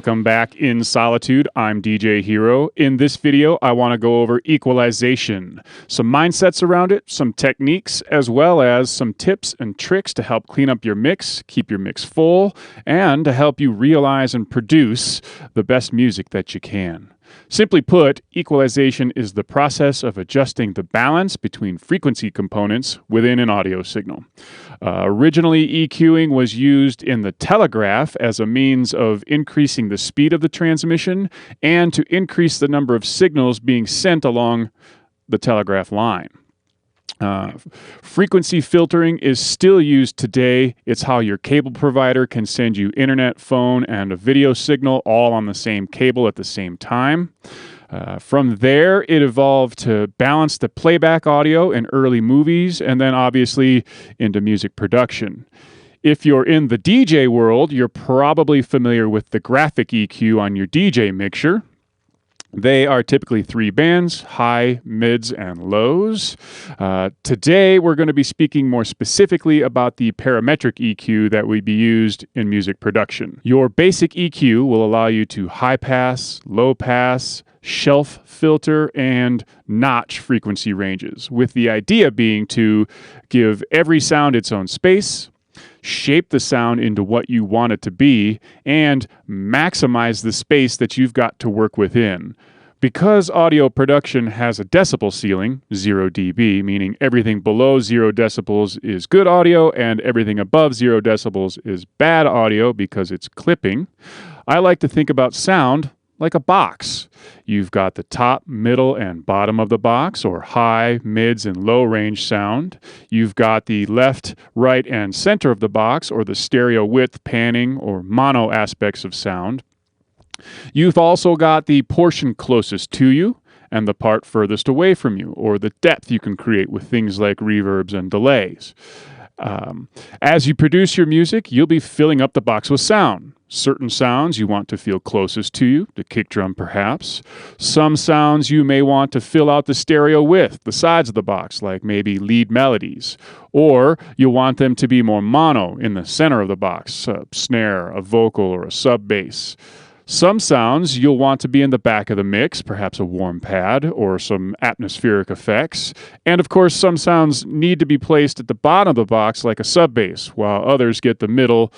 Welcome back in Solitude. I'm DJ Hero. In this video, I want to go over equalization, some mindsets around it, some techniques, as well as some tips and tricks to help clean up your mix, keep your mix full, and to help you realize and produce the best music that you can. Simply put, equalization is the process of adjusting the balance between frequency components within an audio signal. Originally, EQing was used in the telegraph as a means of increasing the speed of the transmission and to increase the number of signals being sent along the telegraph line. Frequency filtering is still used today. It's how your cable provider can send you internet, phone, and a video signal all on the same cable at the same time. From there, it evolved to balance the playback audio in early movies and then obviously into music production. If you're in the DJ world, you're probably familiar with the graphic EQ on your DJ mixer. They are typically three bands: high, mids, and lows. Today, we're going to be speaking more specifically about the parametric EQ that would be used in music production. Your basic EQ will allow you to high pass, low pass, shelf filter, and notch frequency ranges, with the idea being to give every sound its own space, shape the sound into what you want it to be, and maximize the space that you've got to work within. Because audio production has a decibel ceiling, 0 dB, meaning everything below 0 decibels is good audio and everything above 0 decibels is bad audio because it's clipping, I like to think about sound like a box. You've got the top, middle, and bottom of the box, or high, mids, and low range sound. You've got the left, right, and center of the box, or the stereo width, panning, or mono aspects of sound. You've also got the portion closest to you and the part furthest away from you, or the depth you can create with things like reverbs and delays. As you produce your music, you'll be filling up the box with sound. Certain sounds you want to feel closest to you, the kick drum perhaps. Some sounds you may want to fill out the stereo with, the sides of the box, like maybe lead melodies. Or you want them to be more mono in the center of the box, a snare, a vocal, or a sub bass. Some sounds you'll want to be in the back of the mix, perhaps a warm pad or some atmospheric effects. And of course, some sounds need to be placed at the bottom of the box like a sub bass, while others get the middle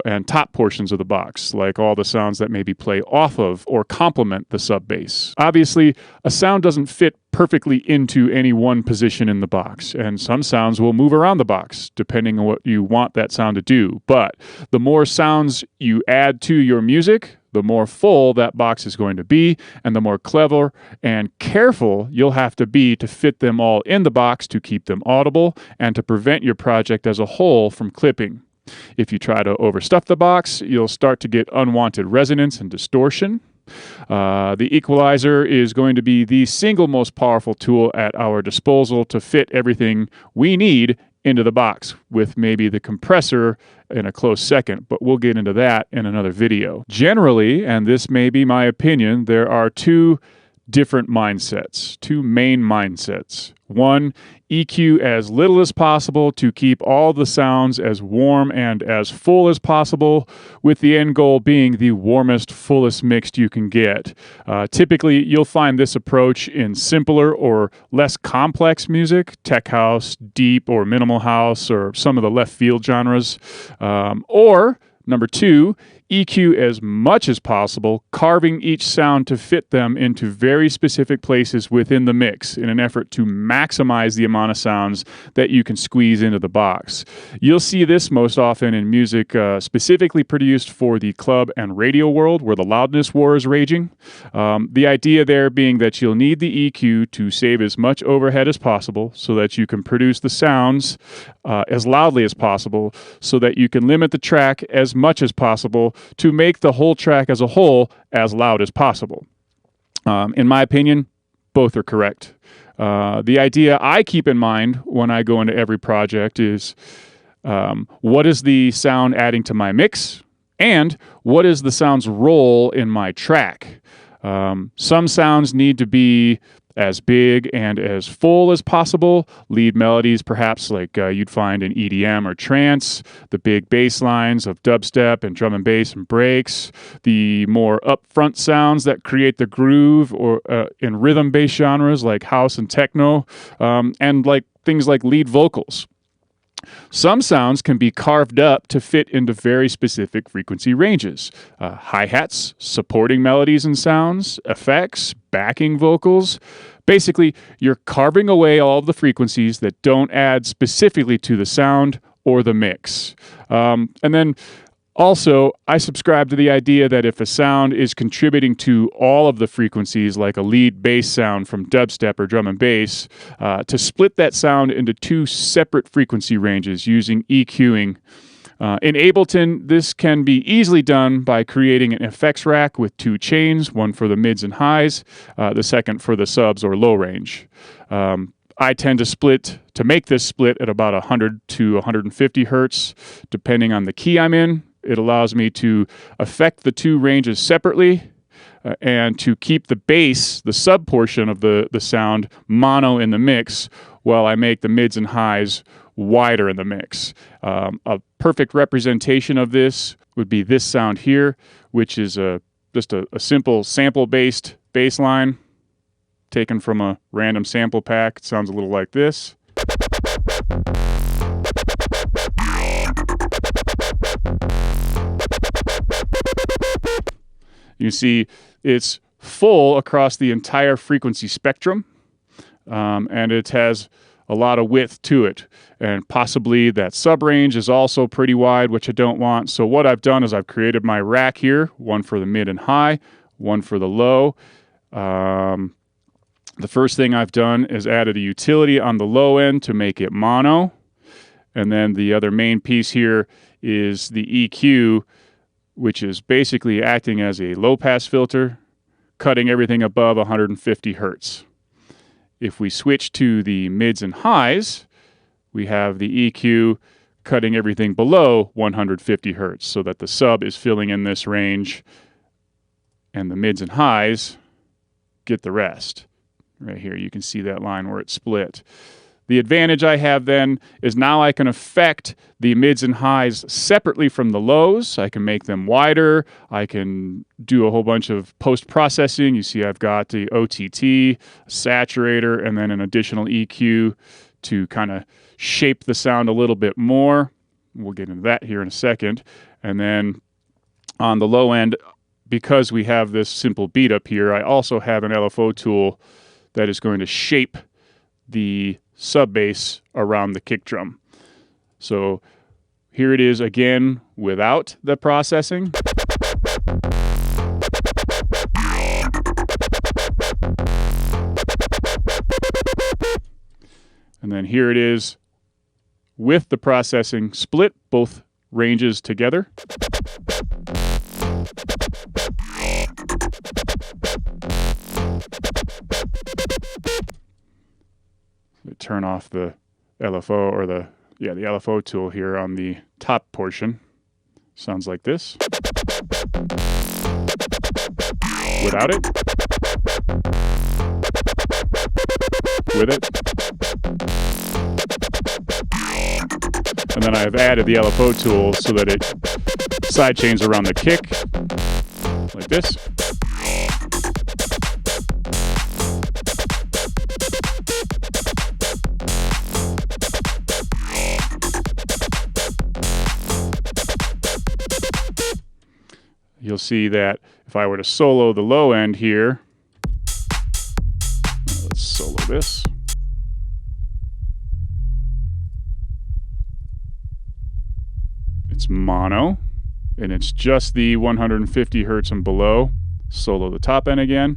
and top portions of the box, like all the sounds that maybe play off of or complement the sub bass. Obviously, a sound doesn't fit perfectly into any one position in the box, and some sounds will move around the box depending on what you want that sound to do. But the more sounds you add to your music, the more full that box is going to be, and the more clever and careful you'll have to be to fit them all in the box to keep them audible and to prevent your project as a whole from clipping. If you try to overstuff the box, you'll start to get unwanted resonance and distortion. The equalizer is going to be the single most powerful tool at our disposal to fit everything we need into the box, with maybe the compressor in a close second, but we'll get into that in another video. Generally, and this may be my opinion, there are two different mindsets, two main mindsets. One, EQ as little as possible to keep all the sounds as warm and as full as possible, with the end goal being the warmest, fullest mix you can get. Typically, you'll find this approach in simpler or less complex music, tech house, deep or minimal house, or some of the left field genres. Or number two, EQ as much as possible, carving each sound to fit them into very specific places within the mix in an effort to maximize the amount of sounds that you can squeeze into the box. You'll see this most often in music specifically produced for the club and radio world, where the loudness war is raging. The idea there being that you'll need the EQ to save as much overhead as possible so that you can produce the sounds as loudly as possible, so that you can limit the track as much as possible to make the whole track as a whole as loud as possible. In my opinion, both are correct. The idea I keep in mind when I go into every project is what is the sound adding to my mix, and what is the sound's role in my track. Some sounds need to be as big and as full as possible. Lead melodies, perhaps like you'd find in EDM or trance, the big bass lines of dubstep and drum and bass and breaks, the more upfront sounds that create the groove, or in rhythm bass genres like house and techno, and like things like lead vocals. Some sounds can be carved up to fit into very specific frequency ranges. Hi-hats, supporting melodies and sounds, effects, backing vocals. Basically, you're carving away all of the frequencies that don't add specifically to the sound or the mix. And then also, I subscribe to the idea that if a sound is contributing to all of the frequencies, like a lead bass sound from dubstep or drum and bass, to split that sound into two separate frequency ranges using EQing. In Ableton, this can be easily done by creating an effects rack with two chains, one for the mids and highs, the second for the subs or low range. I tend to make this split at about 100 to 150 hertz, depending on the key I'm in. It allows me to affect the two ranges separately and to keep the bass, the sub portion of the sound, mono in the mix, while I make the mids and highs wider in the mix. A perfect representation of this would be this sound here, which is just a simple sample-based bass line taken from a random sample pack. It sounds a little like this. You can see it's full across the entire frequency spectrum, and it has a lot of width to it. And possibly that sub-range is also pretty wide, which I don't want. So what I've done is I've created my rack here, one for the mid and high, one for the low. The first thing I've done is added a utility on the low end to make it mono. And then the other main piece here is the EQ, which is basically acting as a low-pass filter, cutting everything above 150 hertz. If we switch to the mids and highs, we have the EQ cutting everything below 150 hertz so that the sub is filling in this range and the mids and highs get the rest. Right here, you can see that line where it's split. The advantage I have then is now I can affect the mids and highs separately from the lows. I can make them wider. I can do a whole bunch of post-processing. You see I've got the OTT, saturator, and then an additional EQ to kind of shape the sound a little bit more. We'll get into that here in a second. And then on the low end, because we have this simple beat up here, I also have an LFO tool that is going to shape the sub bass around the kick drum. So here it is again without the processing. And then here it is with the processing, split both ranges together. Turn off the LFO or the LFO tool here on the top portion. Sounds like this. Without it. With it. And then I've added the LFO tool so that it sidechains around the kick like this. You'll see that if I were to solo the low end here, let's solo this. It's mono, and it's just the 150 hertz and below. Solo the top end again.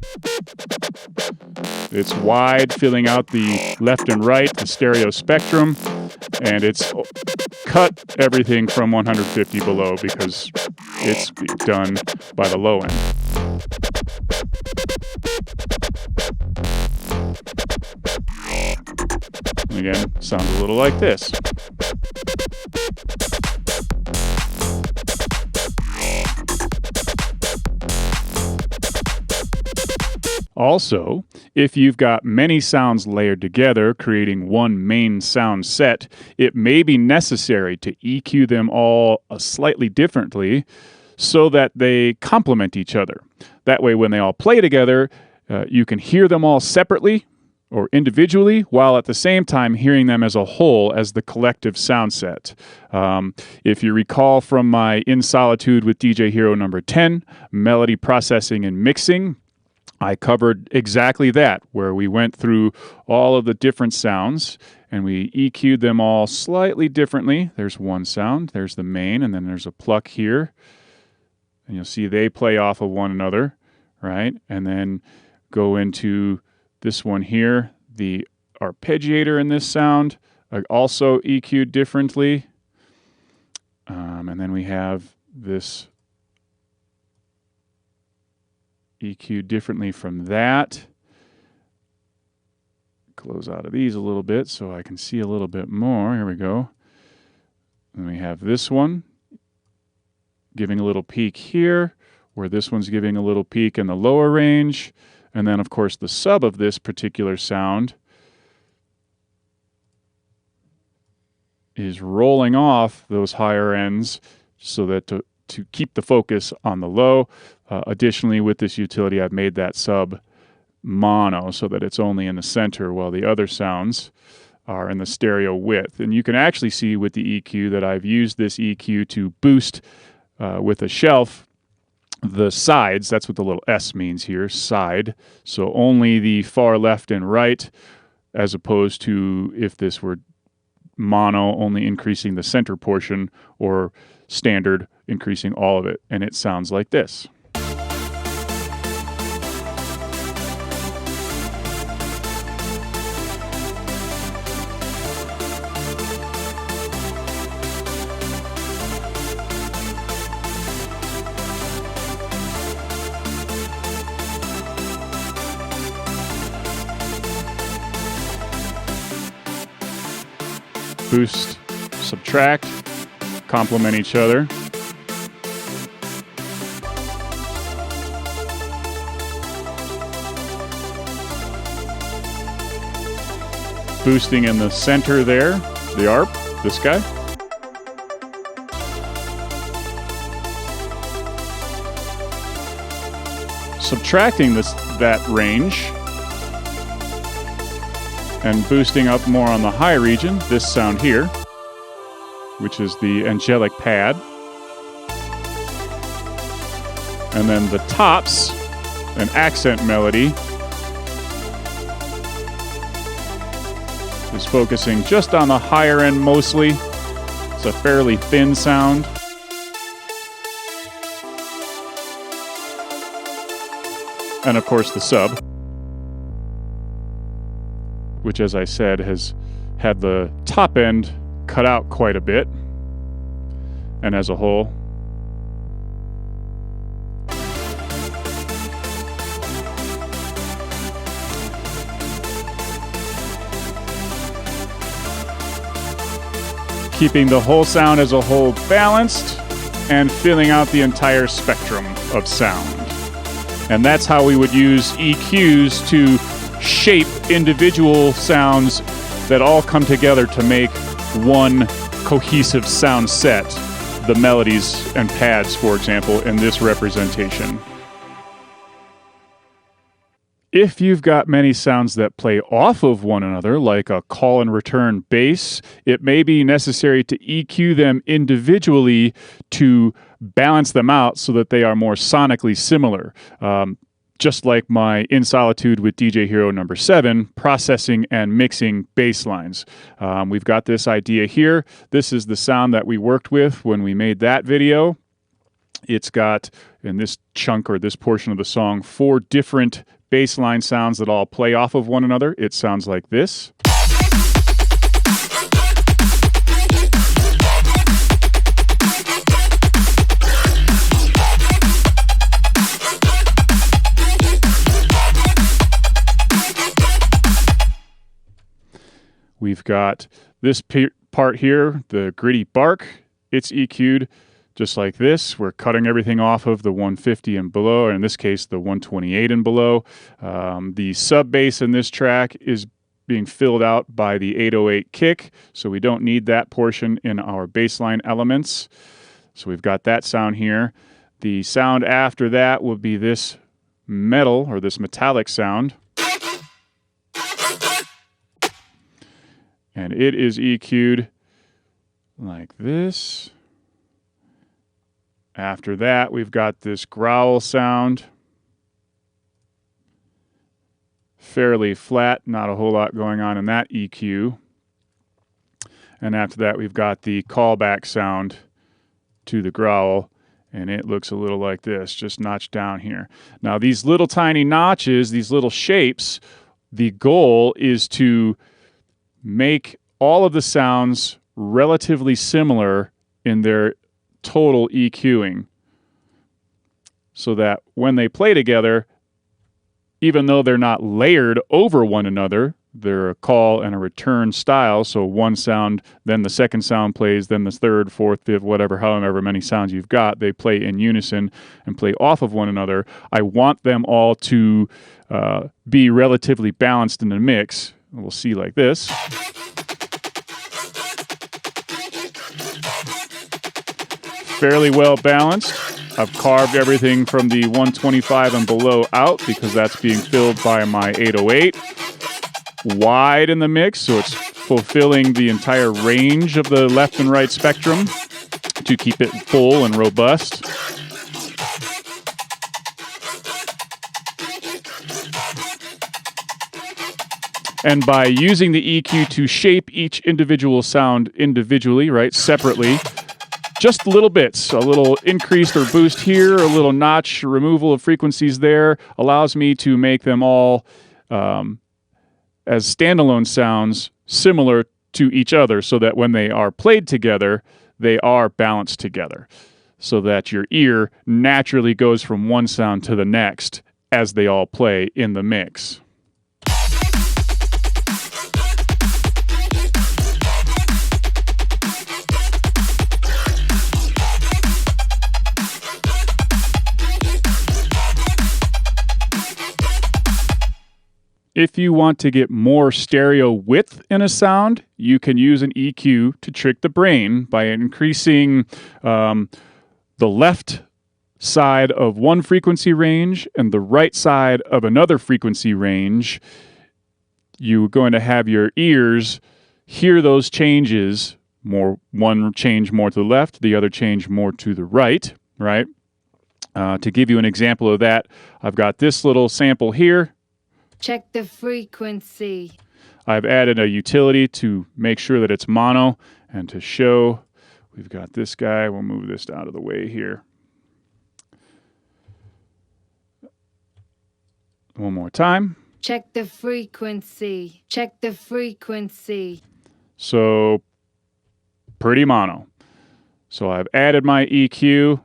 It's wide, filling out the left and right, the stereo spectrum, and it's cut everything from 150 below because it's done by the low end. And again, sounds a little like this. Also, if you've got many sounds layered together, creating one main sound set, it may be necessary to EQ them all slightly differently so that they complement each other. That way, when they all play together, you can hear them all separately or individually, while at the same time hearing them as a whole as the collective sound set. If you recall from my In Solitude with DJ Hero number 10, Melody Processing and Mixing, I covered exactly that, where we went through all of the different sounds and we EQ'd them all slightly differently. There's one sound, there's the main, and then there's a pluck here. And you'll see they play off of one another, right? And then go into this one here, the arpeggiator in this sound, also EQ'd differently. And then we have this EQ differently from that. Close out of these a little bit so I can see a little bit more. Here we go. And we have this one giving a little peak here, where this one's giving a little peak in the lower range. And then, of course, the sub of this particular sound is rolling off those higher ends so that to keep the focus on the low. Additionally, with this utility, I've made that sub mono so that it's only in the center while the other sounds are in the stereo width. And you can actually see with the EQ that I've used this EQ to boost with a shelf the sides. That's what the little S means here, side. So only the far left and right, as opposed to if this were mono, only increasing the center portion, or standard, increasing all of it. And it sounds like this. Boost, subtract, complement each other. Boosting in the center there, the ARP, this guy. Subtracting that range and boosting up more on the high region, this sound here, which is the angelic pad. And then the tops, an accent melody, is focusing just on the higher end mostly. It's a fairly thin sound. And of course the sub, which, as I said, has had the top end cut out quite a bit. And as a whole, keeping the whole sound as a whole balanced and filling out the entire spectrum of sound. And that's how we would use EQs to shape individual sounds that all come together to make one cohesive sound set. The melodies and pads, for example, in this representation. If you've got many sounds that play off of one another, like a call and return bass, it may be necessary to EQ them individually to balance them out so that they are more sonically similar. Just like my In Solitude with DJ Hero number 7, processing and mixing bass lines. We've got this idea here. This is the sound that we worked with when we made that video. It's got, in this chunk or this portion of the song, 4 different bass line sounds that all play off of one another. It sounds like this. We've got this part here, the gritty bark. It's EQ'd just like this. We're cutting everything off of the 150 and below, or in this case, the 128 and below. The sub bass in this track is being filled out by the 808 kick, so we don't need that portion in our bassline elements. So we've got that sound here. The sound after that will be this metal, or this metallic sound. And it is EQ'd like this. After that, we've got this growl sound. Fairly flat, not a whole lot going on in that EQ. And after that, we've got the callback sound to the growl, and it looks a little like this, just notched down here. Now, these little tiny notches, these little shapes, the goal is to make all of the sounds relatively similar in their total EQing, so that when they play together, even though they're not layered over one another, they're a call and a return style. So one sound, then the second sound plays, then the third, fourth, fifth, whatever, however many sounds you've got, they play in unison and play off of one another. I want them all to be relatively balanced in the mix. We'll see like this. Fairly well balanced. I've carved everything from the 125 and below out because that's being filled by my 808. Wide in the mix, so it's fulfilling the entire range of the left and right spectrum to keep it full and robust. And by using the EQ to shape each individual sound individually, right, separately, just little bits, a little increased or boost here, a little notch removal of frequencies there, allows me to make them all as standalone sounds similar to each other, so that when they are played together, they are balanced together, so that your ear naturally goes from one sound to the next as they all play in the mix. If you want to get more stereo width in a sound, you can use an EQ to trick the brain by increasing the left side of one frequency range and the right side of another frequency range. You're going to have your ears hear those changes, one change more to the left, the other change more to the right, right? To give you an example of that, I've got this little sample here. Check the frequency. I've added a utility to make sure that it's mono, and to show, we've got this guy. We'll move this out of the way here. One more time. Check the frequency. Check the frequency. So, pretty mono. So I've added my EQ.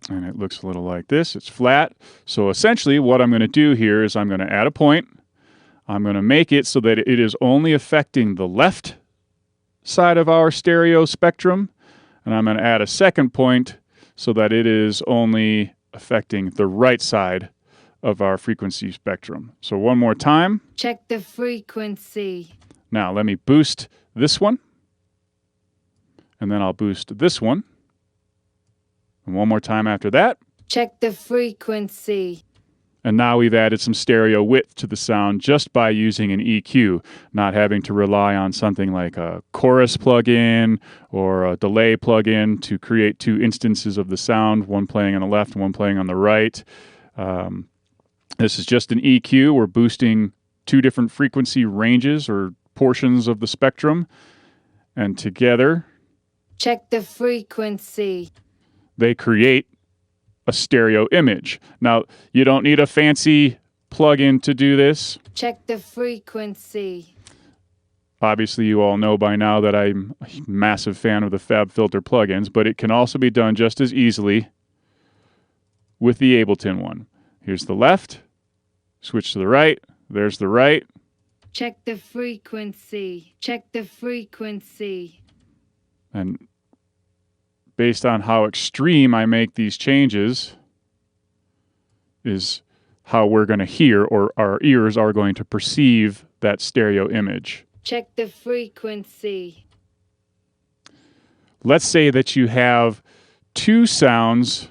And it looks a little like this. It's flat. So essentially what I'm going to do here is I'm going to add a point. I'm going to make it so that it is only affecting the left side of our stereo spectrum. And I'm going to add a second point so that it is only affecting the right side of our frequency spectrum. So one more time. Check the frequency. Now let me boost this one. And then I'll boost this one. And one more time after that. Check the frequency. And now we've added some stereo width to the sound just by using an EQ, not having to rely on something like a chorus plugin or a delay plugin to create two instances of the sound, one playing on the left and one playing on the right. This is just an EQ. We're boosting two different frequency ranges or portions of the spectrum. And together, check the frequency. They create a stereo image. Now, you don't need a fancy plugin to do this. Check the frequency. Obviously, you all know by now that I'm a massive fan of the FabFilter plugins, but it can also be done just as easily with the Ableton one. Here's the left, switch to the right, there's the right. Check the frequency. Check the frequency. And based on how extreme I make these changes, is how we're going to hear, or our ears are going to perceive, that stereo image. Check the frequency. Let's say that you have two sounds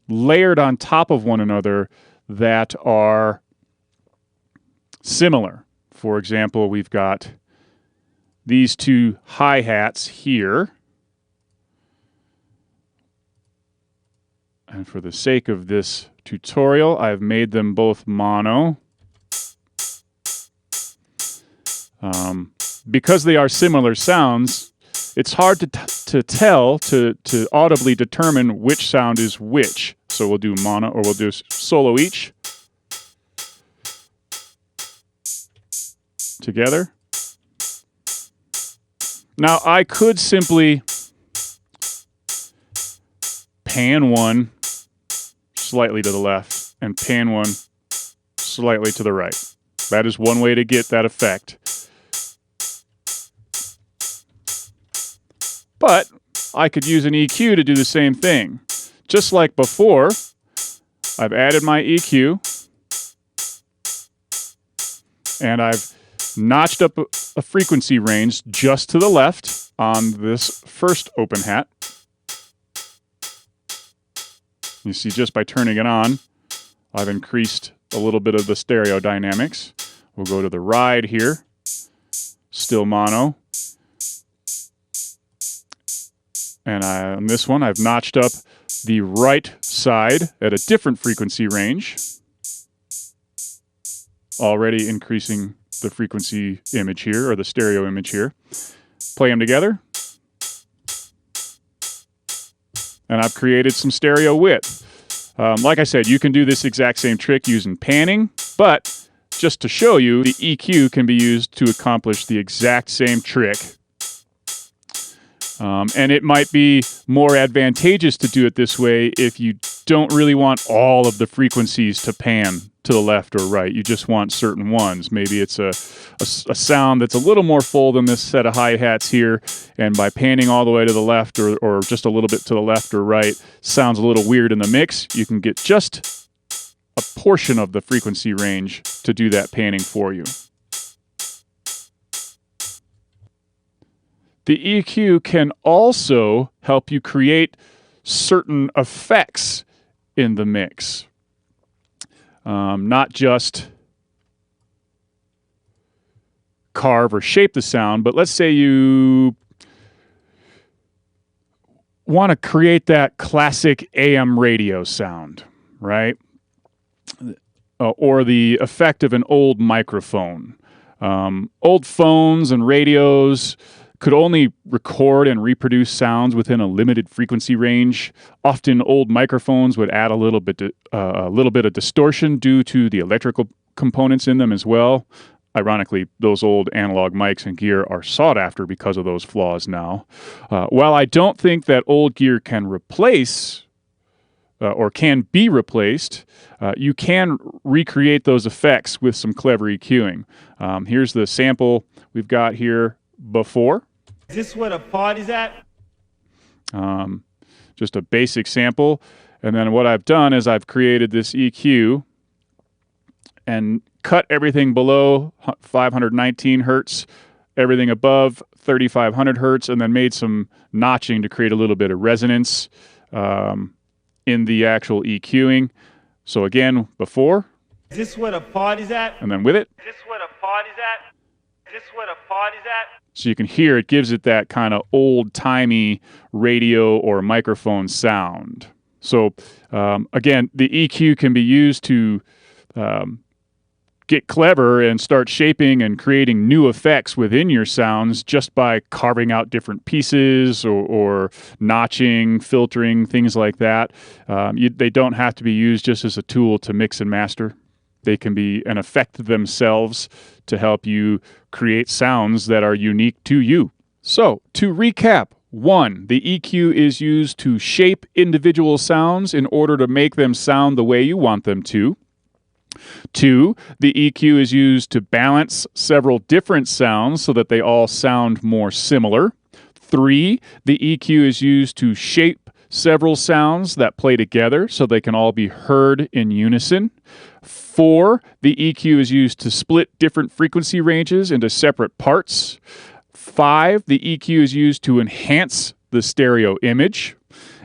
layered on top of one another that are similar. For example, we've got these two hi-hats here. And for the sake of this tutorial, I've made them both mono. Because they are similar sounds, it's hard to audibly determine which sound is which. So we'll do mono, or we'll do solo each together. Now I could simply pan one slightly to the left and pan one slightly to the right. That is one way to get that effect. But I could use an EQ to do the same thing. Just like before, I've added my EQ and I've notched up a frequency range just to the left on this first open hat. You see, just by turning it on, I've increased a little bit of the stereo dynamics. We'll go to the ride here, still mono. And on this one, I've notched up the right side at a different frequency range, already increasing the frequency image here, or the stereo image here. Play them together. And I've created some stereo width. Like I said, you can do this exact same trick using panning, but just to show you, the EQ can be used to accomplish the exact same trick. And it might be more advantageous to do it this way if you don't really want all of the frequencies to pan to the left or right. You just want certain ones. Maybe it's a sound that's a little more full than this set of hi-hats here, and by panning all the way to the left or just a little bit to the left or right, sounds a little weird in the mix. You can get just a portion of the frequency range to do that panning for you. The EQ can also help you create certain effects in the mix. Not just carve or shape the sound, but let's say you want to create that classic AM radio sound, right? Or the effect of an old microphone. Old phones and radios could only record and reproduce sounds within a limited frequency range. Often old microphones would add a little bit of distortion due to the electrical components in them as well. Ironically, those old analog mics and gear are sought after because of those flaws now. While I don't think that old gear can replace or can be replaced, you can recreate those effects with some clever EQing. Here's the sample we've got here before. Is this where the party's at? Just a basic sample. And then what I've done is I've created this EQ and cut everything below 519 hertz, everything above 3500 hertz, and then made some notching to create a little bit of resonance in the actual EQing. So again, before. Is this where the party's at? And then with it. Is this where the party's at? Is this where the party's at? So you can hear it gives it that kind of old-timey radio or microphone sound. So again, the EQ can be used to get clever and start shaping and creating new effects within your sounds just by carving out different pieces or notching, filtering, things like that. They don't have to be used just as a tool to mix and master. They can be an effect themselves to help you create sounds that are unique to you. So, to recap, 1, the EQ is used to shape individual sounds in order to make them sound the way you want them to. 2, the EQ is used to balance several different sounds so that they all sound more similar. 3, the EQ is used to shape several sounds that play together so they can all be heard in unison. 4, the EQ is used to split different frequency ranges into separate parts. 5, the EQ is used to enhance the stereo image.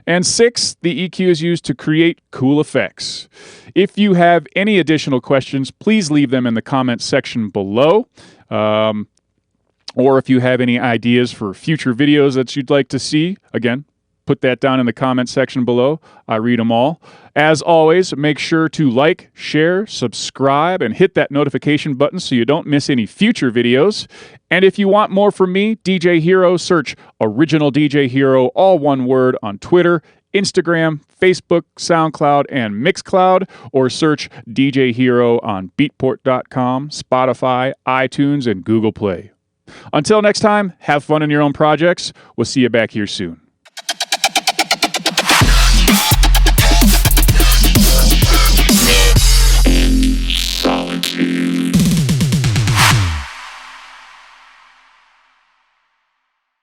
And 6, the EQ is used to create cool effects. If you have any additional questions, please leave them in the comments section below. Or if you have any ideas for future videos that you'd like to see, again, put that down in the comment section below. I read them all. As always, make sure to like, share, subscribe, and hit that notification button so you don't miss any future videos. And if you want more from me, DJ Hero, search Original DJ Hero, all one word, on Twitter, Instagram, Facebook, SoundCloud, and Mixcloud, or search DJ Hero on Beatport.com, Spotify, iTunes, and Google Play. Until next time, have fun in your own projects. We'll see you back here soon.